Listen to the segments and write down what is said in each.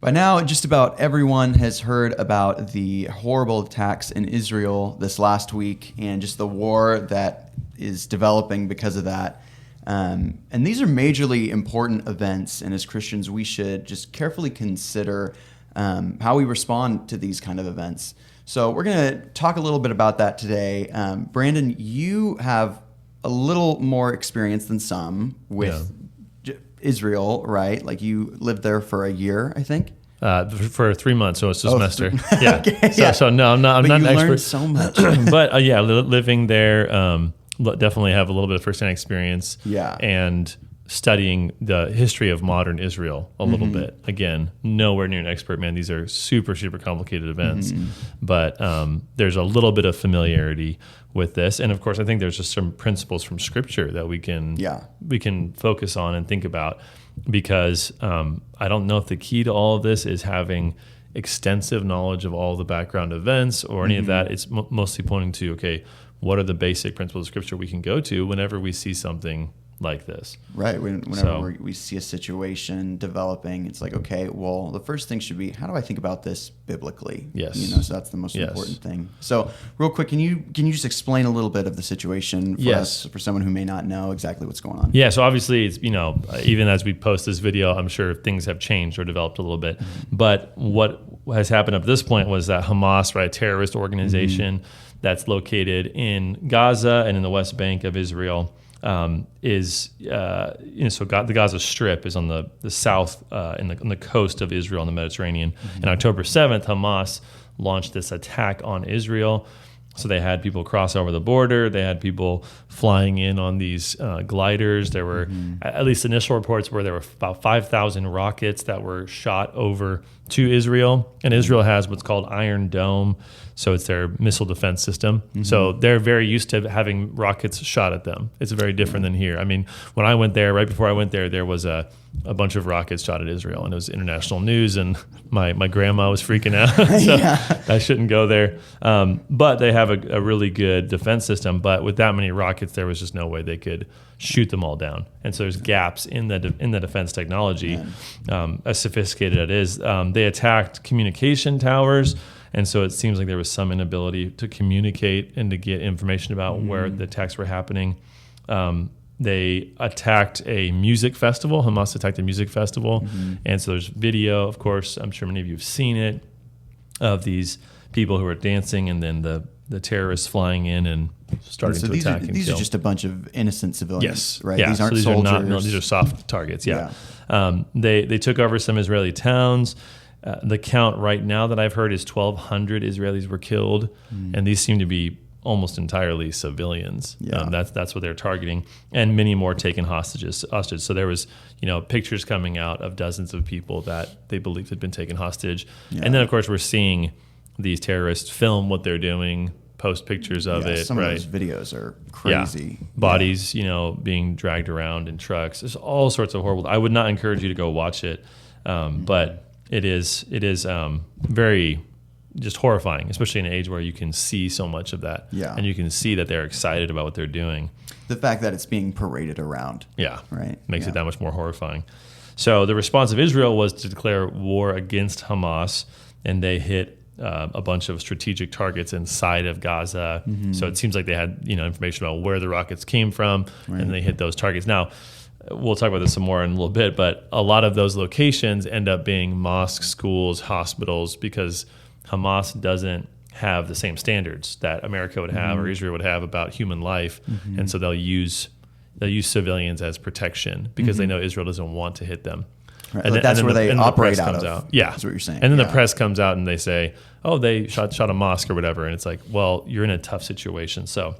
By now, just about everyone has heard about the horrible attacks in Israel this last week and just the war that is developing because of that. And these are majorly important events, and as Christians, we should just carefully consider how we respond to these kind of events. So we're going to talk a little bit about that today. Brandon, you have a little more experience than some with Israel, right? Like you lived there for a year, I think. For 3 months, so it's a semester. Yeah. Okay, So no, I'm not an expert. Learned so much. But living there, definitely have a little bit of firsthand experience. Yeah. And studying the history of modern Israel a little bit. Again, nowhere near an expert, man. These are super, super complicated events. But there's a little bit of familiarity with this. And of course, I think there's just some principles from Scripture that we can focus on and think about, because I don't know if the key to all of this is having extensive knowledge of all the background events or any of that. It's mostly pointing to, okay, what are the basic principles of Scripture we can go to whenever we see something like this? Right. Whenever we see a situation developing, it's like, okay, well, the first thing should be, how do I think about this biblically? Yes. So that's the most important thing. So real quick, can you just explain a little bit of the situation for us, for someone who may not know exactly what's going on? Yeah. So obviously it's, even as we post this video, I'm sure things have changed or developed a little bit, but what has happened up to this point was that Hamas, right, terrorist organization that's located in Gaza and in the West Bank of Israel, the Gaza Strip is on the south, on the coast of Israel in the Mediterranean. And October 7th, Hamas launched this attack on Israel. So they had people cross over the border. They had people flying in on these gliders. There were, at least initial reports were, there were about 5,000 rockets that were shot over to Israel. And Israel has what's called Iron Dome. So it's their missile defense system. So they're very used to having rockets shot at them. It's very different than here. I mean, when I went there, right before I went there, there was a bunch of rockets shot at Israel, and it was international news, and my grandma was freaking out. So I shouldn't go there. But they have a really good defense system. But with that many rockets, there was just no way they could shoot them all down. And so there's gaps in the defense technology, as sophisticated as it is. They attacked communication towers. And so it seems like there was some inability to communicate and to get information about where the attacks were happening. They attacked a music festival. Hamas attacked a music festival. And so there's video, of course, I'm sure many of you have seen it, of these people who are dancing and then the terrorists flying in and starting to attack and kill. These are just a bunch of innocent civilians, right? Yeah. These aren't so these soldiers. These are soft targets, They took over some Israeli towns. The count right now that I've heard is 1,200 Israelis were killed, and these seem to be almost entirely civilians. That's what they're targeting, and many more taken hostage. So there was, pictures coming out of dozens of people that they believed had been taken hostage, and then of course we're seeing these terrorists film what they're doing, post pictures of it. Some of those videos are crazy. Bodies, being dragged around in trucks. There's all sorts of horrible. I would not encourage you to go watch it, but it is very just horrifying, especially in an age where you can see so much of that. And you can see that they're excited about what they're doing. The fact that it's being paraded around. Right. Makes it that much more horrifying. So the response of Israel was to declare war against Hamas, and they hit a bunch of strategic targets inside of Gaza. So it seems like they had information about where the rockets came from, and they hit those targets. Now, we'll talk about this some more in a little bit, but a lot of those locations end up being mosques, schools, hospitals, because Hamas doesn't have the same standards that America would have or Israel would have about human life. And so they'll use civilians as protection because they know Israel doesn't want to hit them. Right. And that's where they operate out of. That's what you're saying. And then the press comes out and they say, oh, they shot a mosque or whatever. And it's like, well, you're in a tough situation. So,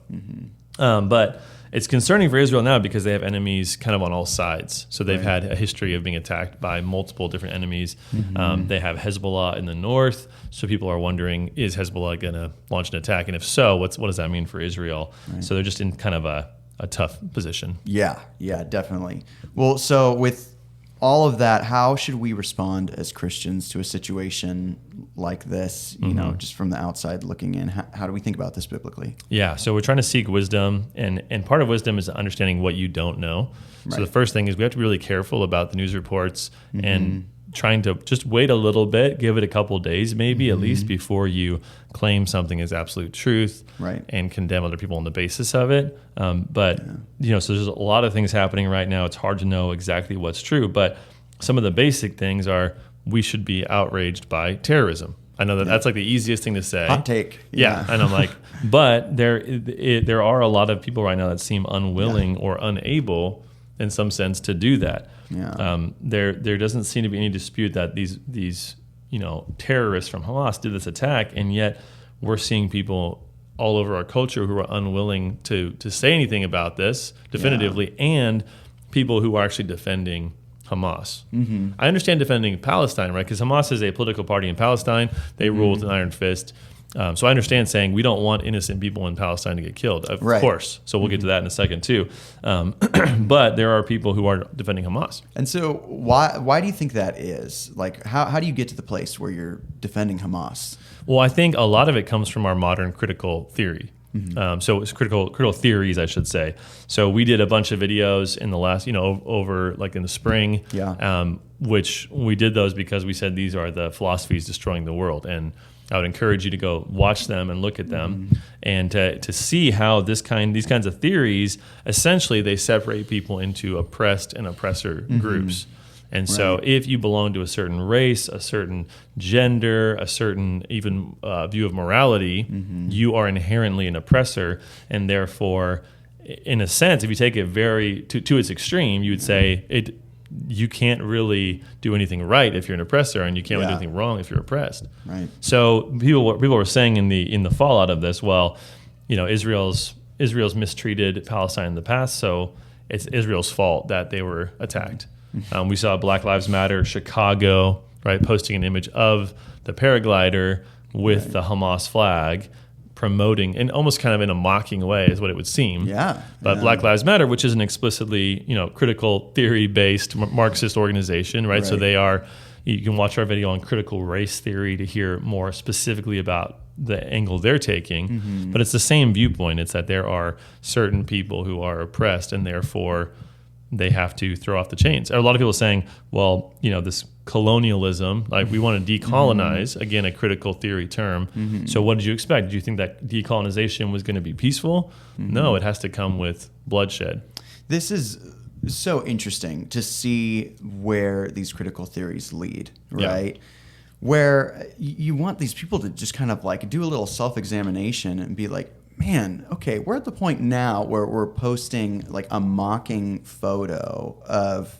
but it's concerning for Israel now because they have enemies kind of on all sides. So they've had a history of being attacked by multiple different enemies. They have Hezbollah in the north. So people are wondering, is Hezbollah going to launch an attack? And if so, what does that mean for Israel? So they're just in kind of a tough position. Yeah, definitely. Well, so with all of that, how should we respond as Christians to a situation like this, just from the outside looking in? How do we think about this biblically? Yeah, so we're trying to seek wisdom, and part of wisdom is understanding what you don't know. So the first thing is we have to be really careful about the news reports and trying to just wait a little bit, give it a couple days maybe at least before you claim something as absolute truth Right. and condemn other people on the basis of it. But so there's a lot of things happening right now. It's hard to know exactly what's true, but some of the basic things are we should be outraged by terrorism. I know that that's like the easiest thing to say. Hot take. Yeah. And I'm like, but there are a lot of people right now that seem unwilling or unable in some sense to do that. Yeah. There doesn't seem to be any dispute that these terrorists from Hamas did this attack, and yet we're seeing people all over our culture who are unwilling to say anything about this definitively, and people who are actually defending Hamas. I understand defending Palestine, right? Because Hamas is a political party in Palestine. They rule with an iron fist. So I understand saying we don't want innocent people in Palestine to get killed, of course. So we'll get to that in a second too. But there are people who are defending Hamas. And so why do you think that is? Like, how do you get to the place where you're defending Hamas? Well, I think a lot of it comes from our modern critical theory. So it's critical theories, I should say. So we did a bunch of videos in the last, over like in the spring, which we did those because we said these are the philosophies destroying the world. And I would encourage you to go watch them and look at them and to see how these kinds of theories, essentially they separate people into oppressed and oppressor groups. And so if you belong to a certain race, a certain gender, a certain even view of morality, you are inherently an oppressor. And therefore, in a sense, if you take it very to its extreme, you would say you can't really do anything right if you're an oppressor, and you can't really do anything wrong if you're oppressed. Right. So people were saying in the fallout of this, well, Israel's mistreated Palestine in the past, so it's Israel's fault that they were attacked. We saw Black Lives Matter Chicago, right, posting an image of the paraglider with the Hamas flag, promoting, and almost kind of in a mocking way is what it would seem. But Black Lives Matter, which is an explicitly, critical theory-based Marxist organization, right? So they are, you can watch our video on critical race theory to hear more specifically about the angle they're taking. But it's the same viewpoint. It's that there are certain people who are oppressed, and therefore they have to throw off the chains. A lot of people are saying, well, this colonialism, like we want to decolonize, again, a critical theory term. So what did you expect? Did you think that decolonization was going to be peaceful? No, it has to come with bloodshed. This is so interesting to see where these critical theories lead, right? Where you want these people to just kind of like do a little self-examination and be like, man, okay, we're at the point now where we're posting like a mocking photo of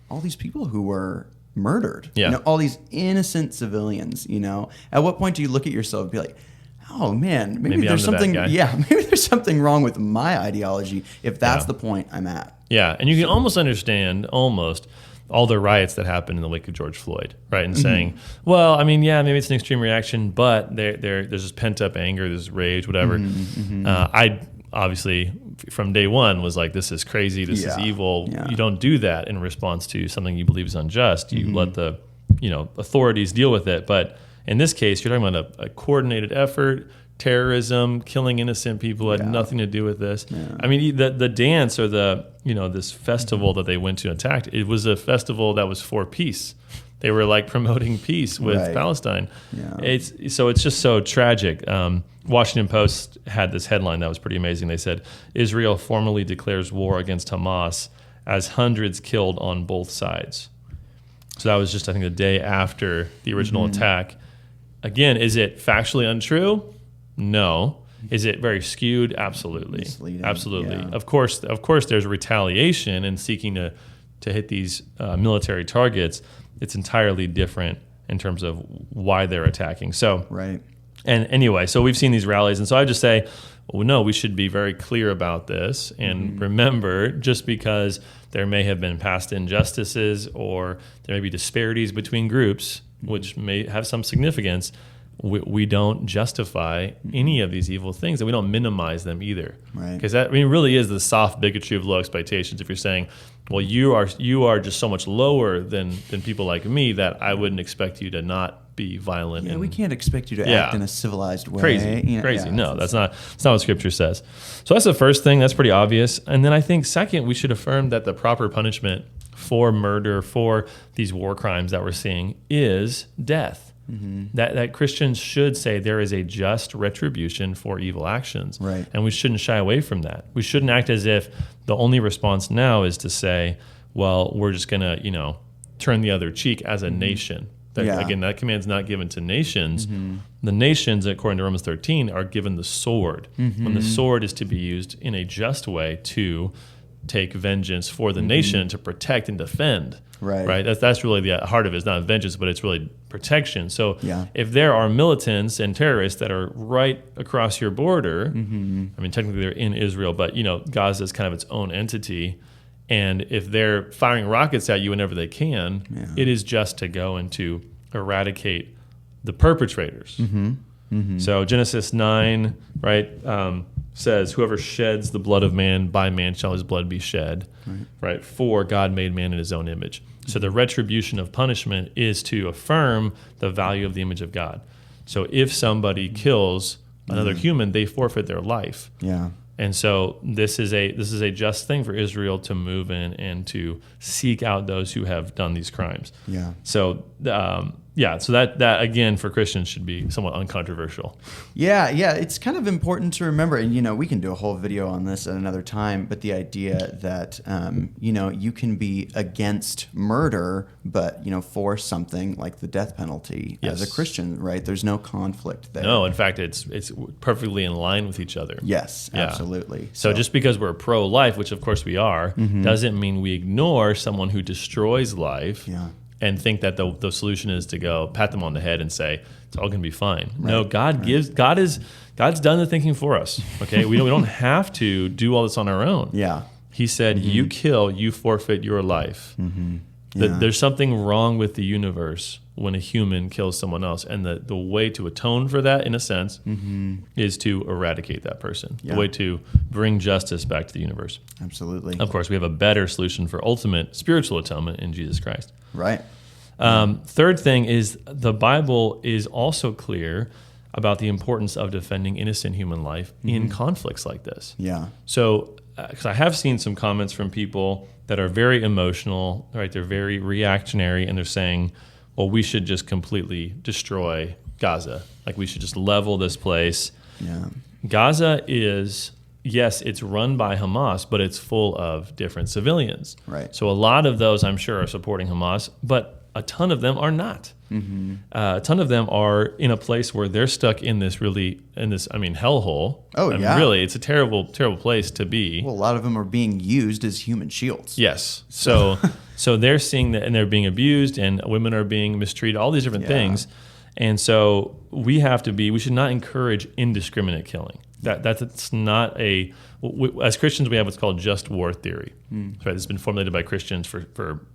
all these people who were murdered. All these innocent civilians. At what point do you look at yourself and be like, oh man, maybe there's something. Maybe there's something wrong with my ideology if that's the point I'm at. And you can almost understand all the riots that happened in the wake of George Floyd, right? And saying, well, I mean, maybe it's an extreme reaction, but there's this pent-up anger, this rage, whatever. I obviously, from day one, was like, this is crazy, this is evil. You don't do that in response to something you believe is unjust. You let the authorities deal with it. But in this case, you're talking about a coordinated effort. Terrorism, killing innocent people had nothing to do with this. I mean, the dance or this festival that they went to and attacked, it was a festival that was for peace. They were like promoting peace with Palestine. It's just so tragic. Washington Post had this headline that was pretty amazing. They said, Israel formally declares war against Hamas as hundreds killed on both sides. So that was just, I think, the day after the original attack. Again, is it factually untrue? No. Is it very skewed? Absolutely. Misleading. Absolutely. Of course, there's retaliation and seeking to hit these military targets. It's entirely different in terms of why they're attacking. So, and anyway, so we've seen these rallies. And so I just say, well, no, we should be very clear about this. And remember, just because there may have been past injustices or there may be disparities between groups, which may have some significance, we don't justify any of these evil things, and we don't minimize them either. Because that really is the soft bigotry of low expectations. If you're saying, well, you are just so much lower than people like me that I wouldn't expect you to not be violent. We can't expect you to act in a civilized way. Crazy. No, that's not what Scripture says. So that's the first thing. That's pretty obvious. And then I think second, we should affirm that the proper punishment for murder, for these war crimes that we're seeing is death. That Christians should say there is a just retribution for evil actions. Right. And we shouldn't shy away from that. We shouldn't act as if the only response now is to say, well, we're just going to, turn the other cheek as a nation. Again, that command's not given to nations. The nations, according to Romans 13, are given the sword. When the sword is to be used in a just way to take vengeance for the nation, to protect and defend. Right. That's really the heart of it. It's not vengeance, but it's really protection. So if there are militants and terrorists that are right across your border, I mean, technically they're in Israel, but Gaza is kind of its own entity. And if they're firing rockets at you whenever they can, it is just to go and to eradicate the perpetrators. So Genesis 9, says, whoever sheds the blood of man, by man shall his blood be shed. Right? For God made man in his own image. So the retribution of punishment is to affirm the value of the image of God. So if somebody kills another human, they forfeit their life. And so this is a just thing for Israel to move in and to seek out those who have done these crimes. So so that again for Christians should be somewhat uncontroversial. It's kind of important to remember, and we can do a whole video on this at another time, but the idea that you can be against murder, but for something like the death penalty as a Christian, right? There's no conflict there. No, in fact, it's perfectly in line with each other. Yes, absolutely. So just because we're pro-life, which of course we are, doesn't mean we ignore someone who destroys life. And think that the solution is to go pat them on the head and say it's all going to be fine. No, God's done the thinking for us. Okay, we don't have to do all this on our own. He said, "You kill, you forfeit your life." There's something wrong with the universe when a human kills someone else, and the way to atone for that, in a sense, is to eradicate that person. The way to bring justice back to the universe. Absolutely. Of course, we have a better solution for ultimate spiritual atonement in Jesus Christ. Right. Third thing is the Bible is also clear about the importance of defending innocent human life in conflicts like this. So, because I have seen some comments from people that are very emotional, right? They're very reactionary, and they're saying, well, we should just completely destroy Gaza. Like, we should just level this place. Gaza is, yes, it's run by Hamas, but it's full of different civilians. So a lot of those, I'm sure, are supporting Hamas, but a ton of them are not. A ton of them are in a place where they're stuck in this hellhole. Really, it's a terrible, terrible place to be. Well, a lot of them are being used as human shields. Yes. So they're seeing that, and they're being abused, and women are being mistreated, all these different things. And so we should not encourage indiscriminate killing. That's not as Christians, we have what's called just war theory. Right? It's been formulated by Christians for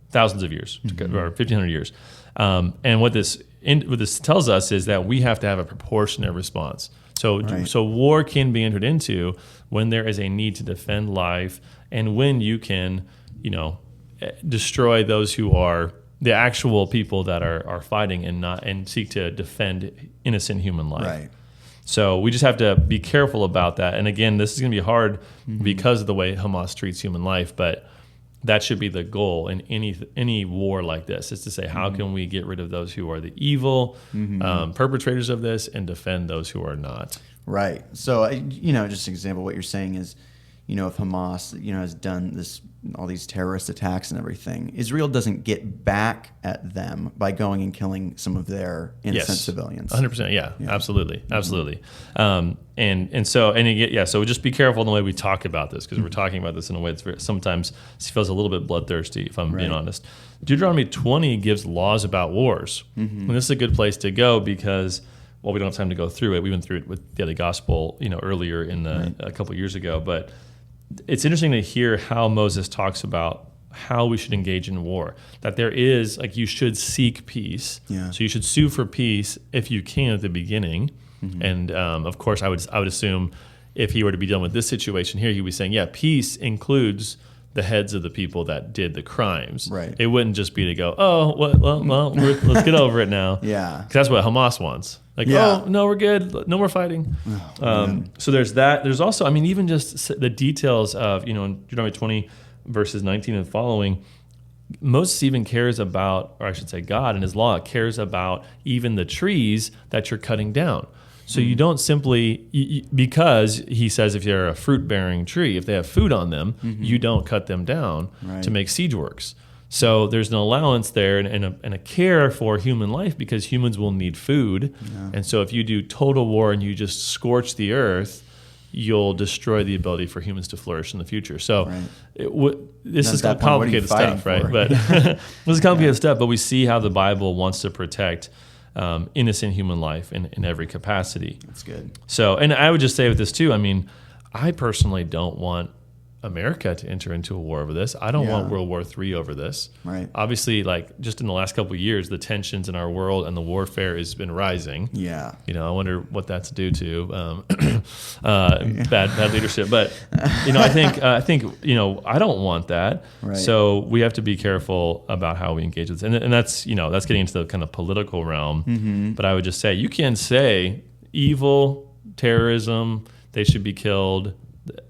thousands of years, or 1,500 years. And what this tells us is that we have to have a proportionate response. So war can be entered into when there is a need to defend life, and when you can, destroy those who are the actual people that are fighting and seek to defend innocent human life. So we just have to be careful about that. And again, this is going to be hard because of the way Hamas treats human life, but that should be the goal in any war like this, is to say, how can we get rid of those who are the evil perpetrators of this and defend those who are not? Right. So, just an example, what you're saying is, if Hamas, has done all these terrorist attacks and everything, Israel doesn't get back at them by going and killing some of their innocent civilians. 100%. Yeah. Absolutely. Absolutely. So just be careful in the way we talk about this, because we're talking about this in a way that's sometimes feels a little bit bloodthirsty, if I'm being honest. Deuteronomy 20 gives laws about wars. And this is a good place to go because, well, we don't have time to go through it. We went through it with the Daily Gospel, earlier in a couple years ago, but it's interesting to hear how Moses talks about how we should engage in war. That there is, you should seek peace. So you should sue for peace if you can at the beginning. And of course, I would assume if he were to be dealing with this situation here, he would be saying, peace includes the heads of the people that did the crimes. It wouldn't just be to go, let's get over it now. Because that's what Hamas wants. No, we're good. No more fighting. So there's that. There's also, even just the details of, in Deuteronomy 20, verses 19 and following, Moses even cares about, or I should say God in his law cares about even the trees that you're cutting down. So you don't simply, because he says if you're a fruit-bearing tree, if they have food on them, you don't cut them down to make siege works. So there's an allowance there and a care for human life because humans will need food. Yeah. And so if you do total war and you just scorch the earth, you'll destroy the ability for humans to flourish in the future. So this is complicated stuff, right? But this is complicated stuff, but we see how the Bible wants to protect innocent human life in every capacity. That's good. So, and I would just say with this too, I mean, I personally don't want America to enter into a war over this. I don't want World War III over this. Right. Obviously, like just in the last couple of years, the tensions in our world and the warfare has been rising. Yeah. You know, I wonder what that's due to bad leadership. But I think I don't want that. Right. So we have to be careful about how we engage with this. And that's that's getting into the kind of political realm. Mm-hmm. But I would just say you can say evil, terrorism, they should be killed,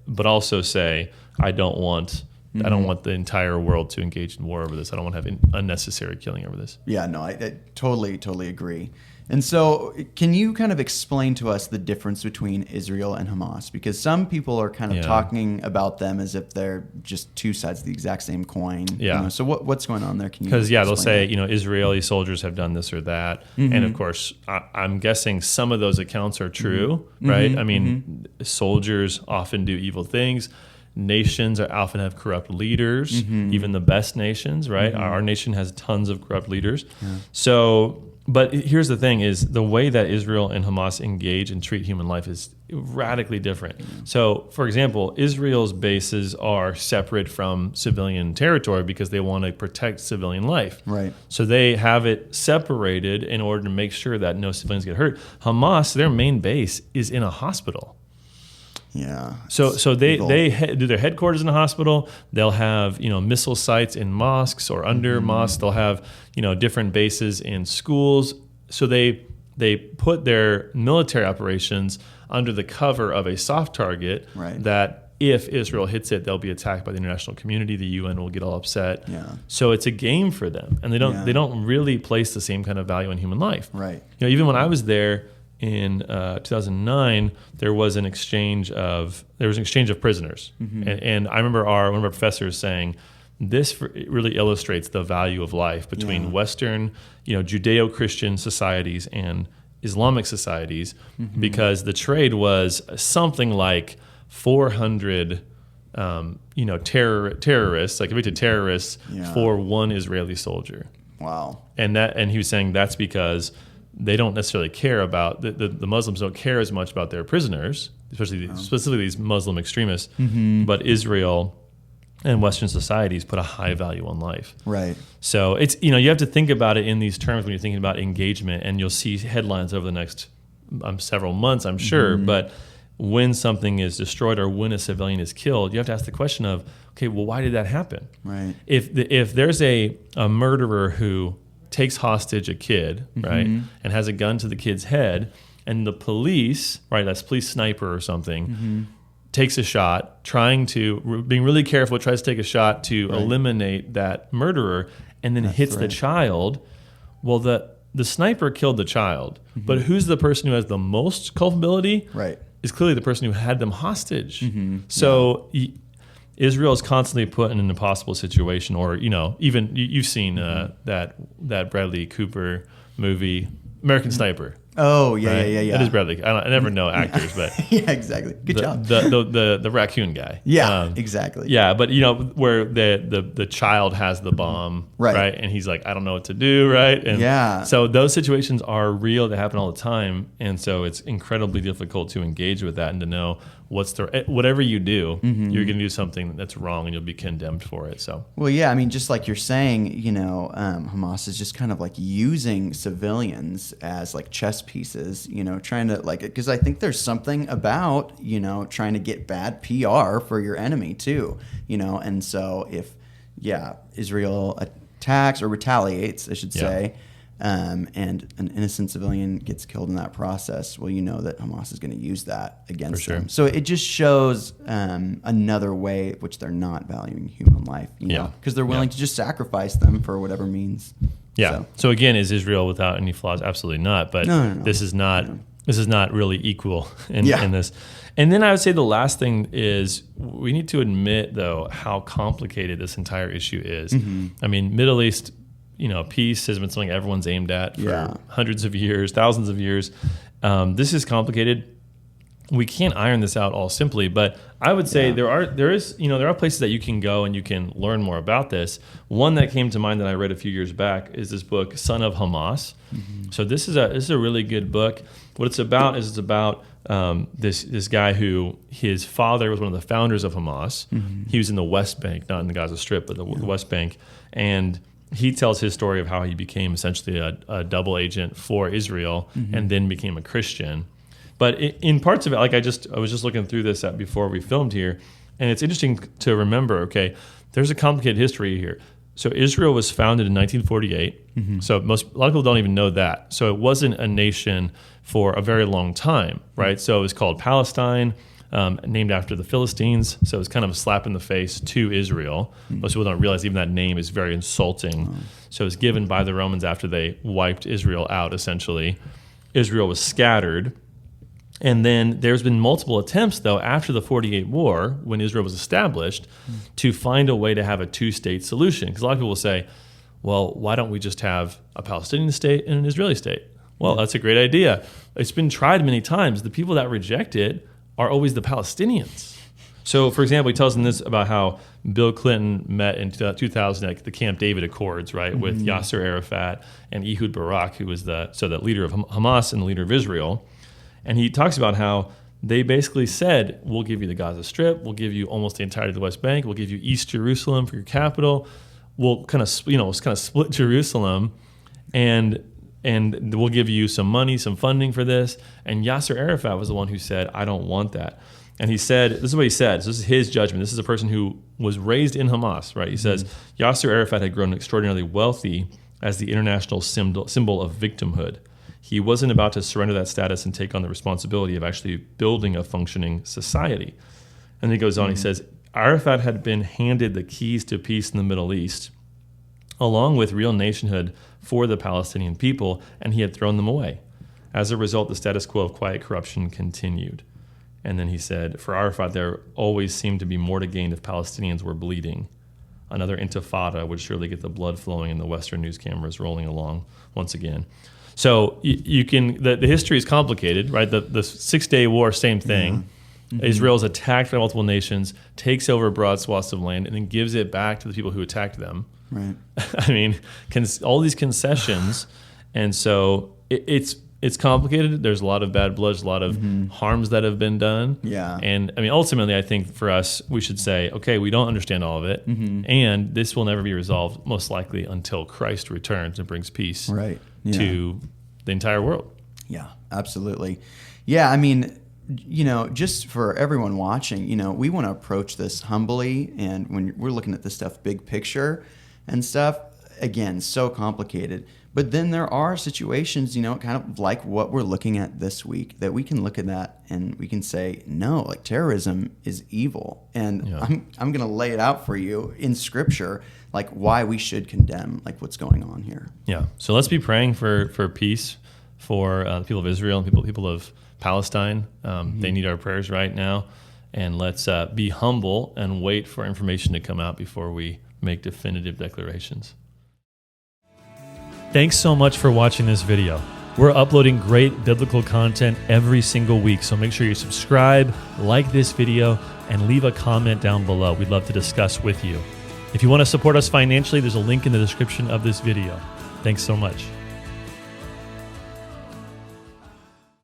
but also say I don't want the entire world to engage in war over this. I don't want to have unnecessary killing over this. Yeah, no, I totally agree. And so can you kind of explain to us the difference between Israel and Hamas? Because some people are kind of talking about them as if they're just two sides of the exact same coin. Yeah. So what's going on there? Because they'll say, Israeli soldiers have done this or that. Mm-hmm. And of course, I'm guessing some of those accounts are true, right? Mm-hmm. I mean, soldiers often do evil things. Nations often have corrupt leaders, even the best nations, right? Mm-hmm. Our nation has tons of corrupt leaders. Yeah. So... But here's the thing is the way that Israel and Hamas engage and treat human life is radically different. So, for example, Israel's bases are separate from civilian territory because they want to protect civilian life. Right. So they have it separated in order to make sure that no civilians get hurt. Hamas, their main base is in a hospital. Yeah. So they do their headquarters in a hospital. They'll have missile sites in mosques or under mosques. They'll have different bases in schools. So they put their military operations under the cover of a soft target. Right. That if Israel hits it, they'll be attacked by the international community. The UN will get all upset. Yeah. So it's a game for them, and they don't really place the same kind of value on human life. Right. Even when I was there. In 2009, there was an exchange of prisoners, and I remember one of our professors saying, "This really illustrates the value of life between Western, Judeo-Christian societies and Islamic societies, because the trade was something like 400, terrorists, like convicted terrorists, for one Israeli soldier." Wow. And he was saying that's because they don't necessarily care about the Muslims don't care as much about their prisoners, specifically these Muslim extremists. But Israel and Western societies put a high value on life. Right. So it's you have to think about it in these terms when you're thinking about engagement, and you'll see headlines over the next several months, I'm sure. But when something is destroyed or when a civilian is killed, you have to ask the question of, okay, well, why did that happen? Right. If there's a murderer who takes hostage a kid, right, and has a gun to the kid's head, and the police, right, that's police sniper or something, takes a shot, being really careful, tries to take a shot to eliminate that murderer, and then hits the child. Well, the sniper killed the child, but who's the person who has the most culpability? Right. Is clearly the person who had them hostage. So Israel is constantly put in an impossible situation, or even you've seen that Bradley Cooper movie, American Sniper. Oh yeah, right? yeah. That is Bradley. I never know actors, but yeah, exactly. Good job. The raccoon guy. Yeah, exactly. Yeah, but where the child has the bomb, right? And he's like, I don't know what to do, right? And so those situations are real. They happen all the time, and so it's incredibly difficult to engage with that and to know whatever you do, you're going to do something that's wrong, and you'll be condemned for it. So well, yeah, I mean, just like you're saying, Hamas is just kind of like using civilians as like chess pieces, trying to because I think there's something about trying to get bad PR for your enemy too, and so if Israel attacks or retaliates, I should say, and an innocent civilian gets killed in that process, well, you know that Hamas is going to use that against them. So it just shows another way which they're not valuing human life, you know, because they're willing to just sacrifice them for whatever means. Yeah. So again, is Israel without any flaws? Absolutely not. But no. This is not really equal in this. And then I would say the last thing is we need to admit, though, how complicated this entire issue is. I mean, Middle East, you know, peace has been something everyone's aimed at for hundreds of years, thousands of years. This is complicated. We can't iron this out all simply, but I would say there are places that you can go and you can learn more about this. One that came to mind that I read a few years back is this book, Son of Hamas. So this is a really good book. What it's about is this guy who his father was one of the founders of Hamas. He was in the West Bank, not in the Gaza Strip, but the West Bank, and he tells his story of how he became essentially a double agent for Israel and then became a Christian. But in parts of it, like I was just looking through this before we filmed here, and it's interesting to remember, okay, there's a complicated history here. So Israel was founded in 1948. So a lot of people don't even know that. So it wasn't a nation for a very long time, right? So it was called Palestine, named after the Philistines. So it's kind of a slap in the face to Israel. Most people don't realize even that name is very insulting. So it was given by the Romans after they wiped Israel out, essentially. Israel was scattered. And then there's been multiple attempts, though, after the 48 war, when Israel was established, to find a way to have a two-state solution. Because a lot of people will say, well, why don't we just have a Palestinian state and an Israeli state? Well, that's a great idea. It's been tried many times. The people that reject it are always the Palestinians. So, for example, he tells them this about how Bill Clinton met in 2000 at the Camp David Accords, right, with Yasser Arafat and Ehud Barak, who was the leader of Hamas and the leader of Israel. And he talks about how they basically said, we'll give you the Gaza Strip, we'll give you almost the entirety of the West Bank, we'll give you East Jerusalem for your capital, we'll kind of split Jerusalem, and we'll give you some money, some funding for this. And Yasser Arafat was the one who said, I don't want that. And he said, this is what he said, so this is his judgment. This is a person who was raised in Hamas, right? He says, Yasser Arafat had grown extraordinarily wealthy as the international symbol of victimhood. He wasn't about to surrender that status and take on the responsibility of actually building a functioning society. And he goes on, he says, Arafat had been handed the keys to peace in the Middle East, along with real nationhood for the Palestinian people, and he had thrown them away. As a result, the status quo of quiet corruption continued. And then he said, for Arafat, there always seemed to be more to gain if Palestinians were bleeding. Another intifada would surely get the blood flowing and the Western news cameras rolling along once again. So you can, the history is complicated, right? The 6 Day War, same thing. Israel's attacked by multiple nations, takes over broad swaths of land, and then gives it back to the people who attacked them. Right. I mean, all these concessions, and so it's complicated. There's a lot of bad blood, a lot of harms that have been done. Yeah. And I mean, ultimately, I think for us, we should say, okay, we don't understand all of it, and this will never be resolved, most likely, until Christ returns and brings peace to the entire world. Yeah, absolutely. Yeah, I mean, you know, just for everyone watching, you know, we want to approach this humbly, and when we're looking at this stuff, big picture and stuff, again, so complicated. But then there are situations, you know, kind of like what we're looking at this week, that we can look at that and we can say, no, like terrorism is evil. And I'm going to lay it out for you in Scripture, like why we should condemn like what's going on here. Yeah. So let's be praying for peace for the people of Israel and people of Palestine. They need our prayers right now. And let's be humble and wait for information to come out before we make definitive declarations. Thanks so much for watching this video. We're uploading great biblical content every single week, so make sure you subscribe, like this video, and leave a comment down below. We'd love to discuss with you. If you want to support us financially, there's a link in the description of this video. Thanks so much.